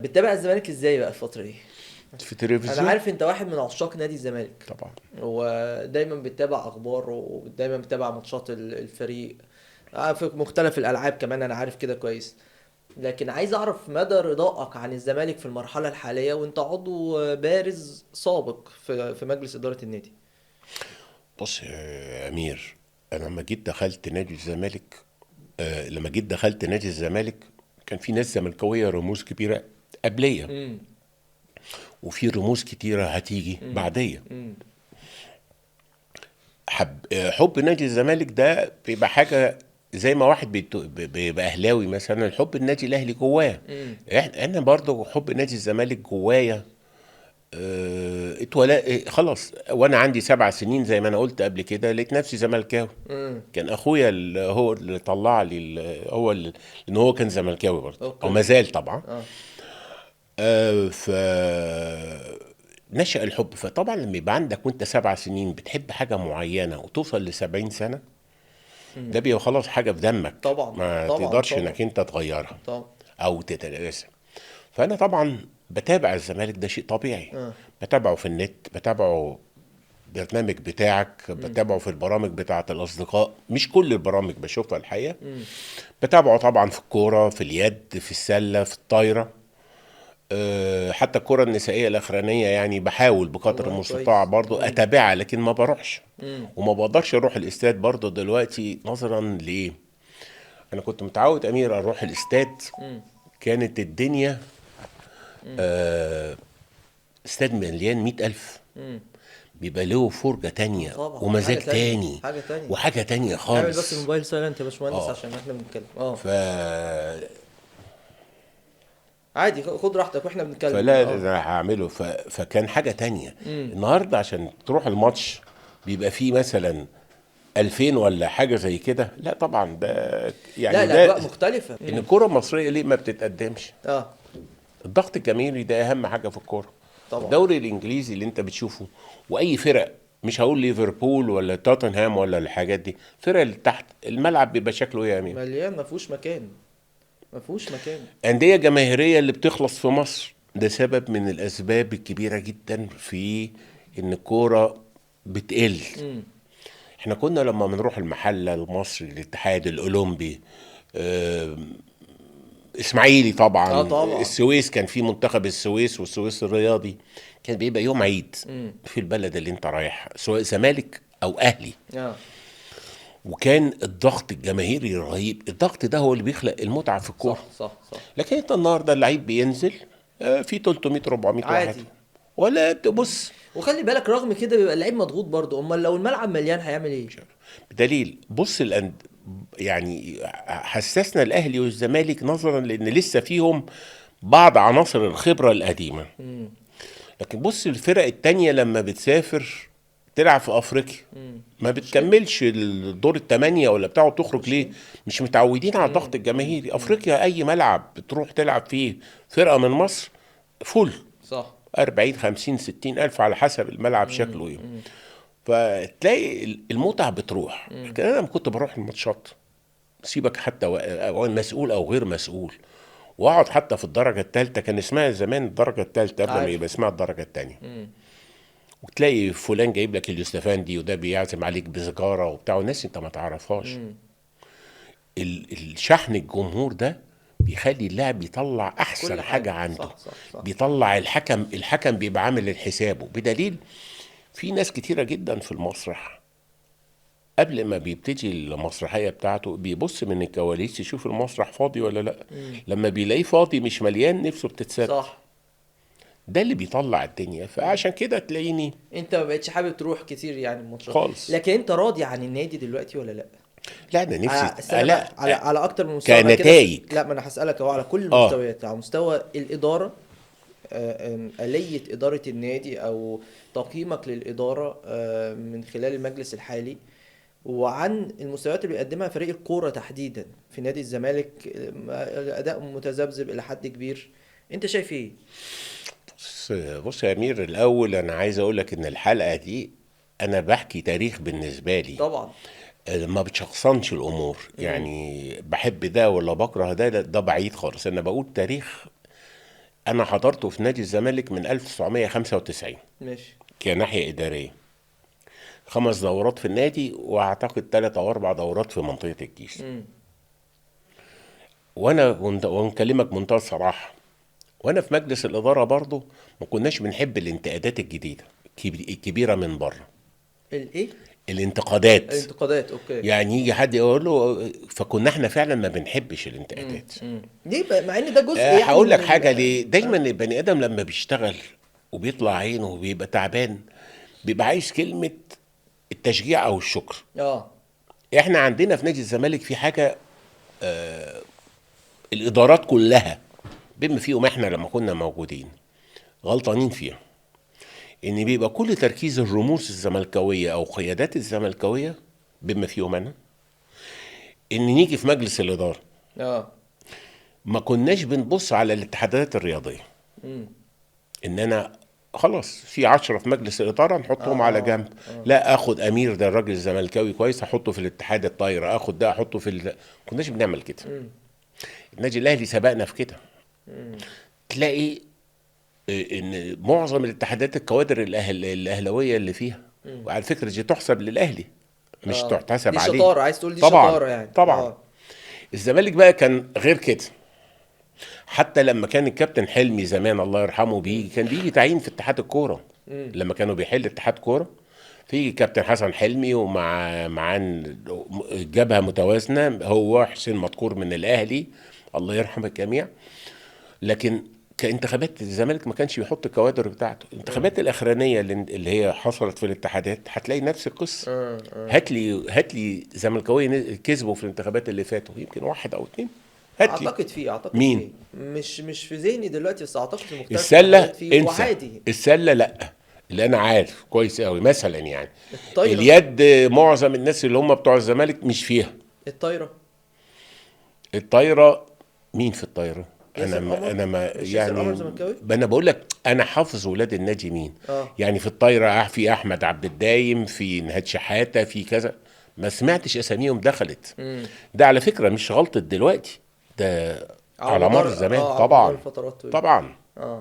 بتتابع الزمالك ازاي بقى الفترة دي؟ في انا تلفزيون. عارف انت واحد من عشاق نادي الزمالك، طبعا. ودايما بتتابع اخباره ودايما بتتابع ماتشات الفريق في مختلف الالعاب كمان، انا عارف كده كويس. لكن عايز اعرف مدى رضاك عن الزمالك في المرحلة الحالية وانت عضو بارز سابق في مجلس إدارة النادي. بص يا امير، انا لما جيت دخلت نادي الزمالك، لما جيت دخلت نادي الزمالك كان في ناس زملكاويه رموز كبيره قبليه، امم. وفي رموز كتيره هتيجي امم. بعديه. امم. حب نادي الزمالك ده بيبقى حاجه زي ما واحد بيبقى اهلاوي مثلا، الحب النادي الاهلي جواه. امم. انا برضو حب نادي الزمالك جوايا. اتولد خلاص وانا عندي 7 سنين زي ما انا قلت قبل كده، لقيت نفسي زملكاوي. امم. كان اخويا اللي هو اللي طلع لي هو اللي، لان هو كان زملكاوي برضه او اوكي. ما زال طبعا. اه. ف نشأ الحب. فطبعا لما يبقى عندك وانت 7 سنين بتحب حاجه معينه وتوصل ل70 سنه، ده امم. بيبقى خلاص حاجه في دمك، طبعا ما طبعا تقدرش طبعا. انك انت تغيرها طبعا. او تتناسى. فانا طبعا بتابع الزمالك، ده شيء طبيعي. اه. بتابعه في النت، بتابعه برنامج بتاعك، امم. بتابعه في البرامج بتاعة الأصدقاء، مش كل البرامج بشوفها الحقيقة. امم. بتابعه طبعا في الكورة، في اليد، في السلة، في الطايرة. حتى الكرة النسائية الأخرانية يعني بحاول بقدر والله المستطاع كويس. برضو امم. أتابعها، لكن ما بروحش. امم. وما بقدرش أروح الاستاد برضو دلوقتي نظرا لإيه. أنا كنت متعود أمير أروح الاستاد، امم. كانت الدنيا امم. آه، استاد مليان 100,000، امم. بيبقى له فرجة اه تانية طبعا، ومزاج حاجة تانية تاني حاجة تانية. وحاجة تانية اعمل بس خالص. الموبايل سايلنت يا باشمهندس اه. عشان احنا بنتكلم. ف عادي، خد راحتك واحنا بنتكلم فلا كده. انا هعمله. فكان حاجة تانية. امم. النهاردة عشان تروح الماتش بيبقى فيه مثلا 2000 ولا حاجة زي كده، لا طبعا ده لا، يعني ده. الاجواء مختلفة. ان امم. الكرة المصرية ليه ما بتتقدمش؟ اه. الضغط الجماهيري ده اهم حاجة في الكورة. طبعا. الدوري الانجليزي اللي انت بتشوفه، واي فرق، مش هقول ليفربول ولا توتنهام ولا الحاجات دي، فرق اللي تحت الملعب بيبقى شكله ايه يا امين؟ مليان، ما فيهوش مكان. ما فيهوش مكان. أندية جماهيرية اللي بتخلص في مصر، ده سبب من الأسباب الكبيرة جدا في إن الكورة بتقل. امم. احنا كنا لما بنروح المحلة، المصري، الاتحاد، الأولمبي، آه، إسماعيلي اه طبعا، طبعا. السويس، كان في منتخب السويس والسويس الرياضي، كان بيبقى يوم عيد امم. في البلد اللي انت رايح، سواء زمالك أو أهلي. اه. وكان الضغط الجماهيري رهيب. الضغط ده هو اللي بيخلق المتعة في الكورة. صح صح صح. لكن انت النهارده اللعيب بينزل في 300 400 واحد، عادي. ولا مم. تبص. وخلي بالك رغم كده بيبقى اللعيب مضغوط برضه، امال لو الملعب مليان هيعمل ايه؟ بدليل بص يعني حسسنا الاهلي والزمالك نظرا لان لسه فيهم بعض عناصر الخبره القديمه. امم. لكن بص الفرق التانية لما بتسافر تلعب في افريقيا، امم. ما مشكله. بتكملش الدور الثمانية ولا بتاعه، تخرج ليه؟ مشكله. مش متعودين على الضغط الجماهيري. افريقيا اي ملعب بتروح تلعب فيه فرقة من مصر فل، صح. 40 50 60 ألف على حسب الملعب امم. شكله ايه. امم. فتلاقي المتعة بتروح. امم. لكن أنا لما كنت بروح الماتشات، سيبك حتى أو مسؤول أو غير مسؤول، وأقعد حتى في الدرجة الثالثة، كان اسمها زمان الدرجة الثالثة قبل ما عارف. يبقى اسمها الدرجة الثانية، امم. وتلاقي فلان جايب لك اليوستفندي وده بيعزم عليك بسجارة وبتاع، وناس أنت ما تعرفهاش. امم. الشحن الجمهور ده بيخلي اللاعب يطلع في أحسن كل حاجة حاجه. عنده. صح صح صح. بيطلع الحكم بيبقى عامل حسابه. بدليل في ناس كتيرة جدا في المسرح قبل ما بيبتدي المسرحية بتاعته بيبص من الكواليس يشوف المسرح فاضي ولا لا. امم. لما بيلاقيه فاضي مش مليان نفسه بتتسد. صح. ده اللي بيطلع الدنيا. مم. فعشان كده تلاقيني انت ما بقتش حابب تروح كتير يعني الماتشات. خالص. لكن انت راضي عن النادي دلوقتي ولا لا؟ لا انا نفسي استنى بقى، لا على اكتر من مستوى بقى كده كنتائج. لا، ما انا هسألك اهو على كل اه. المستويات، على مستوى الإدارة، آلية إدارة النادي أو تقييمك للإدارة من خلال المجلس الحالي، وعن المستويات اللي بيقدمها فريق الكورة تحديدا في نادي الزمالك، أداء متذبذب إلى حد كبير. أنت شايف إيه؟ بص يا امير، الاول انا عايز اقول لك ان الحلقة دي انا بحكي تاريخ بالنسبة لي. طبعا. ما بتشخصنش الامور، امم. يعني بحب ده ولا بكره ده، ده بعيد خالص. انا بقول تاريخ انا حضرته في نادي الزمالك من 1995 ماشي. كناحيه اداريه. 5 دورات في النادي، واعتقد 3 او 4 دورات في منطقه الجيش. امم. ونكلمك منتهى الصراحه، وانا في مجلس الاداره برضه ما كناش بنحب الانتقادات الجديده الكبيره من بره. الايه؟ الانتقادات، الانتقادات، اوكي. يعني يجي حد يقول له، فكنا احنا فعلا ما بنحبش الانتقادات. ليه بقى؟ مع ان ده جزء يعني هقول من لك حاجه ليه. دايما البني ادم لما بيشتغل وبيطلع عينه وبيبقى تعبان، بيبقى عايز كلمه التشجيع او الشكر. اه. احنا عندنا في نادي الزمالك في حاجه، الادارات كلها بما فيهم احنا لما كنا موجودين غلطانين فيها، ان بيبقى كل تركيز الرموز الزملكاويه او قيادات الزملكاويه بما فيهم انا، ان نيجي في مجلس الاداره اه. ما كناش بنبص على الاتحادات الرياضيه. امم. ان انا خلاص في 10 في مجلس الاداره نحطهم على اه. جنب. اه. لا، اخد امير ده الراجل الزملكاوي كويس احطه في الاتحاد الطايره، اخد ده احطه في ما كناش بنعمل كده. امم. النادي الاهلي سبقنا في كده. امم. تلاقي ان معظم الاتحادات الكوادر الاهلاويه اللي فيها، وعلى فكره دي تحسب للاهلي مش اه، تحتسب دي عليه. شطاره، عايز تقول دي طبعا شطاره يعني. طبعا. اه. الزمالك بقى كان غير كده. حتى لما كان الكابتن حلمي زمان الله يرحمه بيجي، كان بيجي تعيين في اتحاد الكوره. امم. لما كانوا بيحل اتحاد كوره، فيجي كابتن حسن حلمي ومع جبهه متوازنه، هو حسين مدكور من الاهلي، الله يرحم الجميع. لكن كانتخابات الزمالك ما كانش بيحط الكوادر بتاعته. الانتخابات الاخرانيه اللي هي حصلت في الاتحادات هتلاقي نفس القصه. اه. اه. هات لي زملكاويه كسبوا في الانتخابات اللي فاتوا، يمكن 1 أو 2. هات لي اعتقد مين. فيه، مش في ذهني دلوقتي، بس اعتقد في مختلف السله الاتحادات فيه انسى. وعادي. السله لا، اللي انا عارف كويس قوي مثلا يعني الطايره. اليد، معظم الناس اللي هم بتوع الزمالك مش فيها. الطايره. الطايره، مين في الطايره؟ ياسر قمر. انا ما مش ياسر قمر يعني، زملكاوي؟ انا بقول لك انا حافظ ولاد النادي مين. اه. يعني في الطايره في احمد عبد الدايم، في نهاد شحاته، في كذا، ما سمعتش اساميهم دخلت. امم. ده على فكره مش غلطه دلوقتي، ده على على مر مدار الزمان على مدار طبعا. فترات طويله. طبعا. اه.